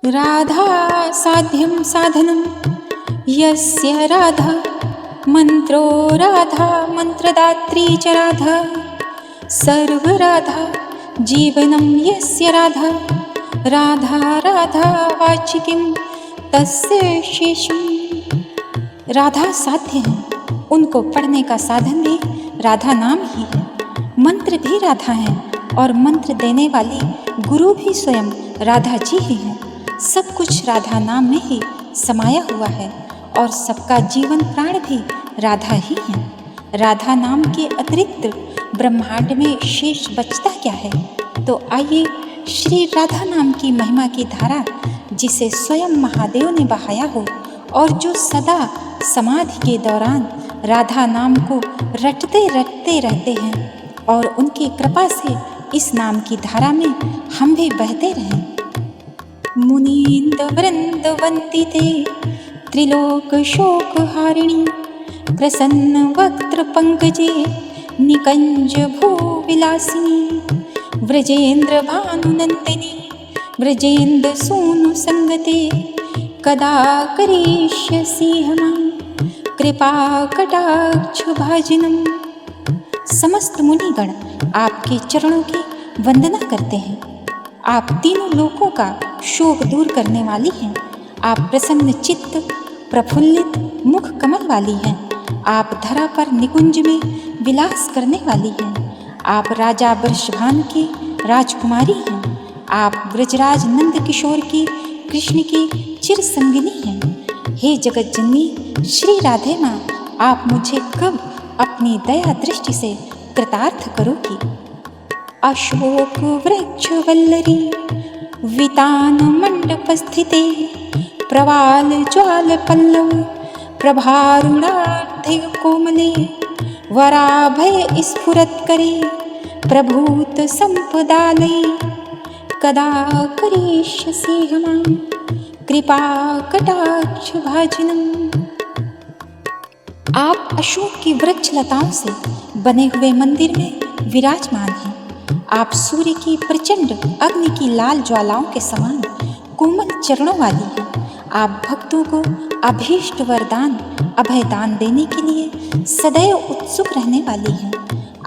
राधा साध्यं साधनं यस्य राधा मंत्रो राधा मंत्रदात्री च राधा सर्वराधा जीवनं यस्य राधा राधा राधा वाचिकीं तस्य शेषम्। राधा साध्य है, उनको पढ़ने का साधन भी राधा नाम ही है। मंत्र भी राधा है और मंत्र देने वाली गुरु भी स्वयं राधा जी ही हैं। सब कुछ राधा नाम में ही समाया हुआ है और सबका जीवन प्राण भी राधा ही है। राधा नाम के अतिरिक्त ब्रह्मांड में शेष बचता क्या है? तो आइए श्री राधा नाम की महिमा की धारा, जिसे स्वयं महादेव ने बहाया हो और जो सदा समाधि के दौरान राधा नाम को रटते रटते रहते हैं, और उनकी कृपा से इस नाम की धारा में हम भी बहते रहें। मुनीन्द्र वृंद वंदिते त्रिलोक शोक हारिणी प्रसन्न वक्त्र पंकजे निकंज भू विलासिनी व्रजेन्द्र भानुनंदिनी व्रजेन्द्र सूनु संगते कदा करिष्यसि मां कृपा कटाक्ष भाजनम। समस्त मुनिगण आपके चरणों की वंदना करते हैं। आप तीनों लोकों का शोक दूर करने वाली हैं। आप प्रसन्न चित्त प्रफुल्लित मुख कमल वाली हैं। आप धरा पर निकुंज में विलास करने वाली हैं। आप राजा वृषभानु की राजकुमारी हैं। आप ब्रजराज नंद किशोर की कृष्ण की चिर संगिनी हैं। हे जगत जननी श्री राधे माँ, आप मुझे कब अपनी दया दृष्टि से कृतार्थ करोगी? अशोक वृक्ष वल्लरी वितान मंडप स्थिते प्रवाल ज्वाल पल्लव प्रभारुणार्धि कोमले वराभय स्फुरत करे प्रभूत संपदालये कदा करिष्यसि मां कृपा कटाक्ष भाजनम। आप अशोक की वृक्ष लताओं से बने हुए मंदिर में विराजमान हैं। आप सूर्य की प्रचंड अग्नि की लाल ज्वालाओं के समान कोमल चरणों वाली हैं। आप भक्तों को अभीष्ट वरदान अभयदान देने के लिए सदैव उत्सुक रहने वाली हैं।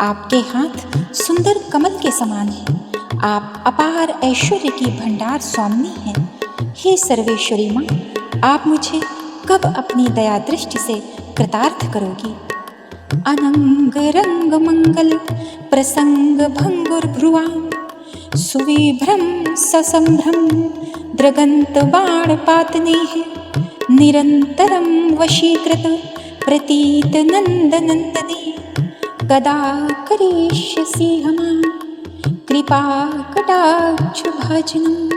आपके हाथ सुंदर कमल के समान हैं। आप अपार ऐश्वर्य की भंडार स्वामिनी हैं। हे सर्वेश्वरी माँ, आप मुझे कब अपनी दया दृष्टि से कृतार्थ करोगी? अनंग रंग मंगल प्रसंग भंगुर भ्रुवां सुविभ्रम ससंभ्रम द्रगंत बाण पातनेः निरंतरम वशीकृत प्रतीत नंद नंदने कदा करिष्यसि मां कृपा कटाक्ष भाजनम।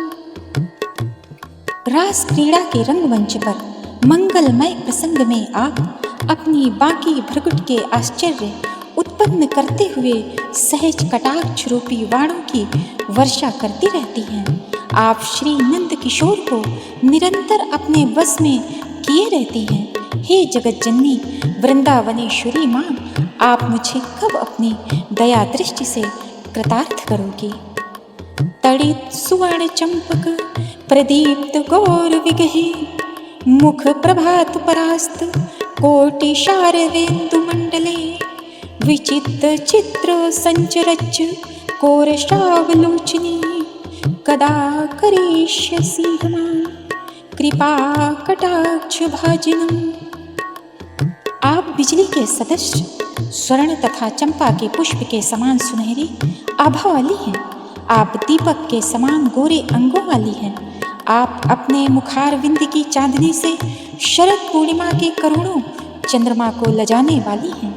रास क्रीड़ा के रंगमंच पर मंगलमय प्रसंग में आप अपनी बाकी भ्रगुट के आश्चर्य उत्पन्न करते हुए सहज कटाक्ष रूपी वाणों की वर्षा करती रहती हैं। आप श्री नंद किशोर को निरंतर अपने वश में किए रहती हैं। हे जगत जननी वृंदावनेश्वरी माँ, आप मुझे कब अपनी दया दृष्टि से कृतार्थ करोगी? तड़ित सुवर्ण चंपक प्रदीप्त गौर विगहे मुख प्रभात परास्त कोटि शारवेन्दु मंडले विचित्र चित्र संचरच्च कोरशावलोचनी कदा करिष्यसि मां कृपा कटाक्ष भाजनम। आप बिजली के सदृश स्वर्ण तथा चंपा के पुष्प के समान सुनहरी आभा वाली हैं। आप दीपक के समान गोरे अंगों वाली हैं। आप अपने मुखारविंद की चांदनी से शरद पूर्णिमा के करोड़ों चंद्रमा को लजाने वाली हैं।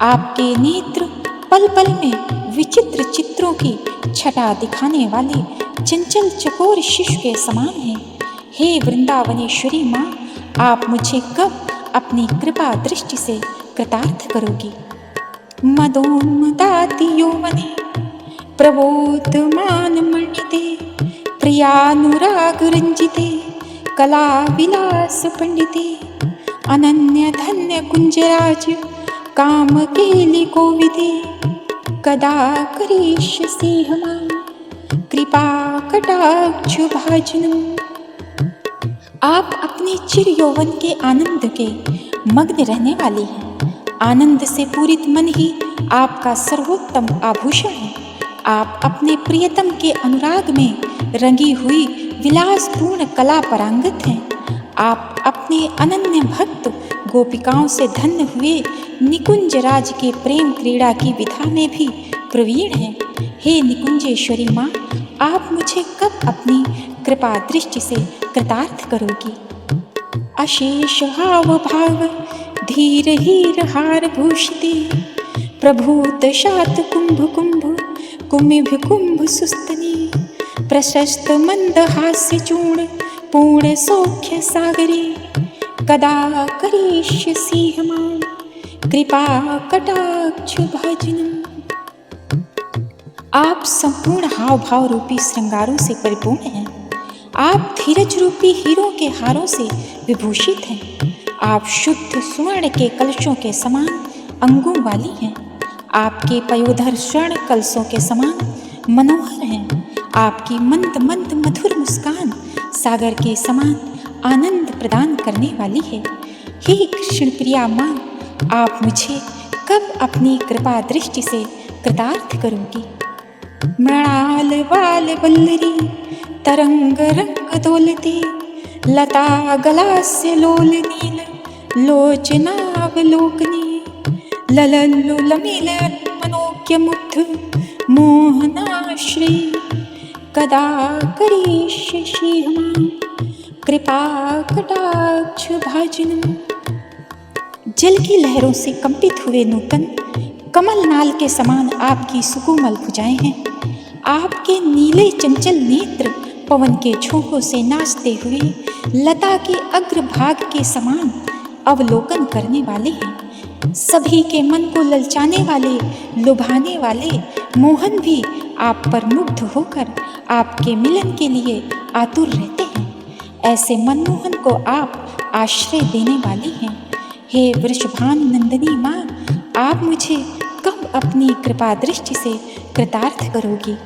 आपके नेत्र पल पल में विचित्र चित्रों की छटा दिखाने वाले चंचल चकोर शिशु के समान हैं। हे वृंदावनेश्वरी माँ, आप मुझे कब अपनी कृपा दृष्टि से कृतार्थ करोगी? मदोन्मदाति यौवने प्रबोधमान मण्डिते प्रियानुराग रंजिते कला विलास पंडिते अनन्य धन्य कुंजराज काम केली कोविदे कदा करिष्यसि मां कृपा कटाक्ष भाजनम। आप अपने चिर यौवन के आनंद के मग्न रहने वाली हैं। आनंद से पूरित मन ही आपका सर्वोत्तम आभूषण है। आप अपने प्रियतम के अनुराग में रंगी हुई विलासपूर्ण कला परांगत हैं। आप अपने अनन्य भक्त गोपिकाओं से धन्य हुए निकुंज राज के प्रेम क्रीड़ा की विधा में भी प्रवीण हैं। हे निकुंजेश्वरी माँ, आप मुझे कब अपनी कृपा दृष्टि से कृतार्थ करोगी? अशेष हाव भाव धीर हीर हार भूषिते, प्रभूत शात कुंभ कुंभ कुमिभ कुंभ सुस्तनी, प्रशस्त मंद हास्य चूर्ण पूर्ण सौख्य सागरी, कदा करिष्यसि मां कृपा कटाक्ष भाजनम्। आप संपूर्ण हाव भाव रूपी श्रृंगारों से परिपूर्ण हैं। आप धीरज रूपी हीरों के हारों से विभूषित हैं। आप शुद्ध स्वर्ण के कलशों के समान अंगों वाली हैं। आपके पयोधर स्वर्ण कलशों के समान मनोहर हैं। आपकी मंद मंद मधुर मुस्कान सागर के समान आनंद प्रदान करने वाली है। हे कृष्ण प्रिया माँ, आप मुझे कब अपनी कृपा दृष्टि से कृतार्थ करोगी? मृणाल वाल वल्लरी तरंग रंग दोलते, लता गलास्य लोल नील लोचनावलोकने, ललल्लुलमिल मनोज्ञ मुग्ध मोहनाश्री, कदा करिष्यसि मां कृपा कटाक्ष भाजनम्। जल की लहरों से कंपित हुए नूतन कमल नाल के समान आपकी सुकोमल भुजाएं हैं। आपके नीले चंचल नेत्र पवन के झोंकों से नाचते हुए लता के अग्रभाग के समान अवलोकन करने वाले हैं। सभी के मन को ललचाने वाले, लुभाने वाले मोहन भी आप पर मुग्ध होकर आपके मिलन के लिए आतुर रहते हैं। ऐसे मनमोहन को आप आश्रय देने वाली हैं। हे वृषभानु नंदिनी माँ, आप मुझे कब अपनी कृपा दृष्टि से कृतार्थ करोगी?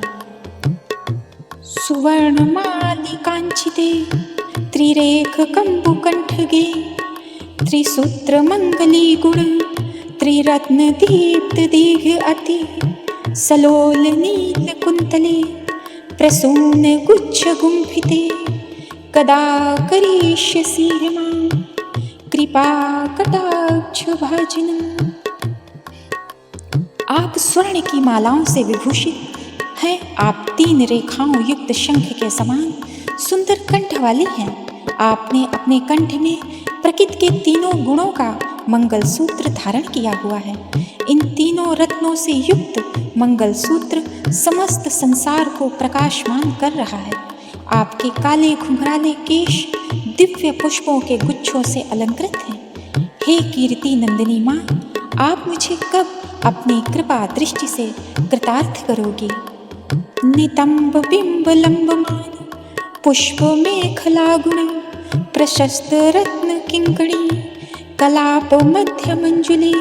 सुवर्ण माली कांचिते त्रिरेख कंबुकंठगे, त्रिसूत्र मंगली गुण त्रिरत्न दीप्त दीघ अति, सलोल नील कुंतले प्रसून गुच्छ गुंफिते, कदा करिष्यसि मां कृपा कटाक्ष भाजनम्। आप स्वर्ण की मालाओं से विभूषित हैं। आप 3 रेखाओं युक्त शंख के समान सुंदर कंठ वाली हैं। आपने अपने कंठ में प्रकृति के 3 गुणों का मंगलसूत्र धारण किया हुआ है। इन 3 रत्नों से युक्त मंगलसूत्र समस्त संसार को प्रकाशमान कर रहा है। आपके काले घुंघराले केश दिव्य पुष्पों के गुच्छों से अलंकृत हैं। हे कीर्ति नंदिनी माँ, आप मुझे कब अपनी कृपा दृष्टि से कृतार्थ करोगी? नितंब बिंब लंबमान पुष्प मेखला गुण, प्रशस्त रत्न किंकणी कलाप मध्य मंजुले,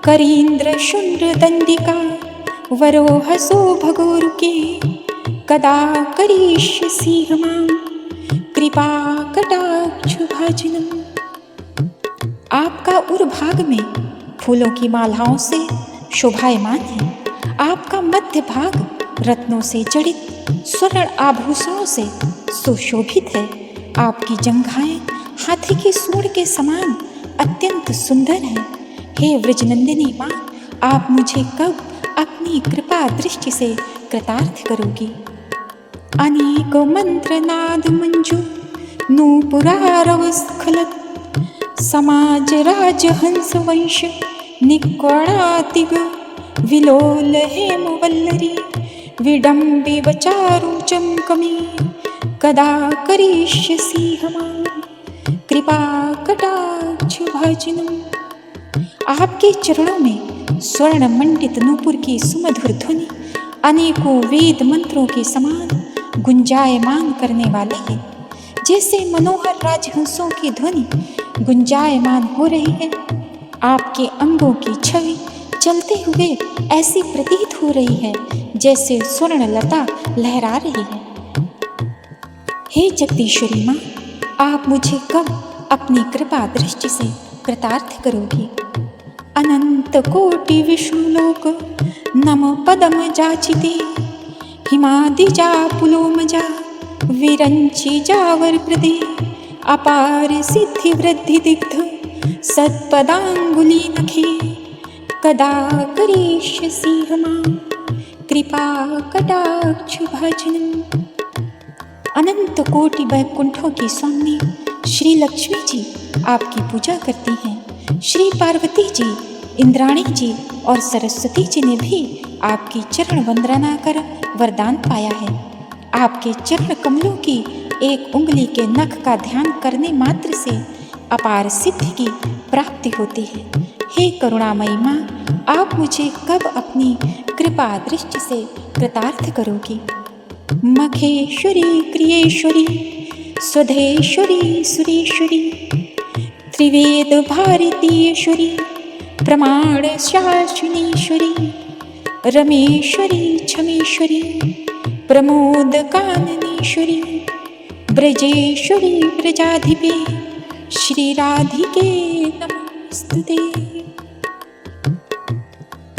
करींद्र शुंड दंडिका वरोहसो भगोरुके, कदा करिष्यसि मां कृपा कटाक्ष भाजनम्। आपका उर्भाग में फूलों की मालाओं से शोभायमान है। आपका मध्य भाग रत्नों से जड़ित स्वर्ण आभूषणों से सुशोभित है। आपकी जंघाएं हाथी की सूंड के समान अत्यंत सुंदर हैं। हे व्रजनंदिनी माँ, आप मुझे कब अपनी कृपा दृष्टि से कृतार्थ करोगी? अनेक मंत्र नाद मंजु नूपुरारव स्खलत, समाज राज हंस वंश निक्वणातिग, विलोल हेम वल्लरी विडम्बि वचारु चमकमी, कदा करिष्यसि मां कृपा कटाक्ष भाजनम्। आपके चरणों में स्वर्ण मंडित नूपुर की सुमधुर ध्वनि अनेकों वेद मंत्रों के समान गुंजायमान करने वाले है। जैसे मनोहर राजहंसों की ध्वनि गुंजायमान हो रही है, आपके अंगों की छवि चलते हुए ऐसी प्रतीत हो रही है जैसे स्वर्ण लता लहरा रही है। हे जगदीश्वरी माँ, आप मुझे कब अपनी कृपा दृष्टि से कृतार्थ करोगी। अनंत कोटि विष्णुलोक नम पदम जाचिते, हिमादिजा पुलोमजा विरंचि जावर प्रदे, अपार सिद्धि वृद्धि दिग्ध सत्पदांगुली नखे, कदा करिष्यसि मां कृपा कटाक्ष भाजनम्। अनंत कोटि वैकुंठों की स्वामी श्री लक्ष्मी जी आपकी पूजा करती हैं। श्री पार्वती जी, इंद्राणी जी और सरस्वती जी ने भी आपकी चरण वंदना कर वरदान पाया है। आपके चरण कमलों की एक उंगली के नख का ध्यान करने मात्र से अपार सिद्धि की प्राप्ति होती है। हे करुणामयी माँ, आप मुझे कब अपनी कृपा दृष्टि से कृतार्थ करोगी। मखेश्वरी क्रियेश्वरी स्वधेश्वरी सुरेश्वरी, त्रिवेद भारतीयेश्वरी प्रमाण शासिनीश्वरी, रमेश्वरी क्षमेश्वरी प्रमोद काननेश्वरी, ब्रजेश्वरी ब्रजाधिपे श्री राधिके नमस्तुते।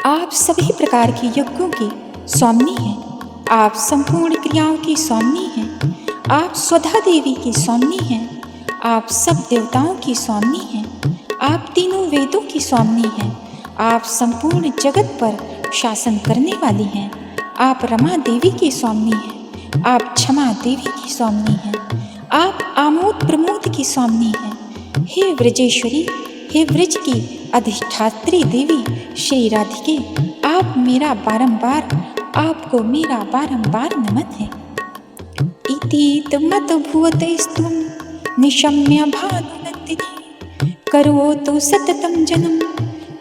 आप सभी प्रकार की यज्ञों की स्वामिनी हैं। आप संपूर्ण क्रियाओं की स्वामिनी हैं। आप स्वधा देवी की स्वामिनी हैं। आप सब देवताओं की स्वामिनी हैं। आप तीनों वेदों की स्वामिनी हैं। आप संपूर्ण जगत पर शासन करने वाली हैं। आप रमा देवी की स्वामिनी हैं। आप क्षमा देवी की स्वामिनी हैं। आप आमोद प्रमोद की स्वामिनी हैं। हे व्रजेश्वरी, हे व्रज की अधिष्ठात्री देवी श्री राधिके, आपको मेरा बारंबार नमन है। इति मत भुवतैस्त्वं निशम्य भानुनन्दिनी, करोतु सततं जनं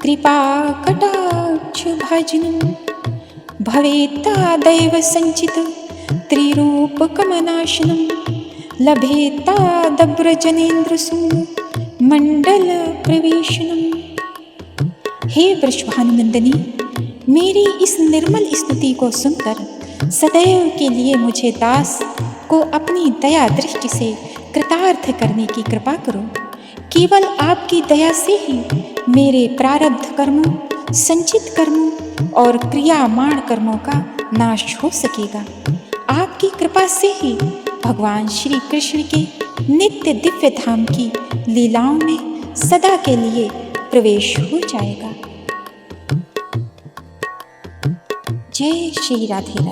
कृपा कटाक्ष भाजनम्। भवेत्तादैव संचित त्रिरूपकमनाशनं, लभेत्तादव्रजनेन्द्रसूनु मंडल प्रवेशनम्। हे वृषभानुनंदिनी, मेरी इस निर्मल स्तुति को सुनकर सदैव के लिए मुझे दास को अपनी दया दृष्टि से कृतार्थ करने की कृपा करो। केवल आपकी दया से ही मेरे प्रारब्ध कर्मों, संचित कर्मों और क्रियामाण कर्मों का नाश हो सकेगा। आपकी कृपा से ही भगवान श्री कृष्ण के नित्य दिव्य धाम की लीलाओं में सदा के लिए प्रवेश हो जाएगा। जय श्री राधे राधे।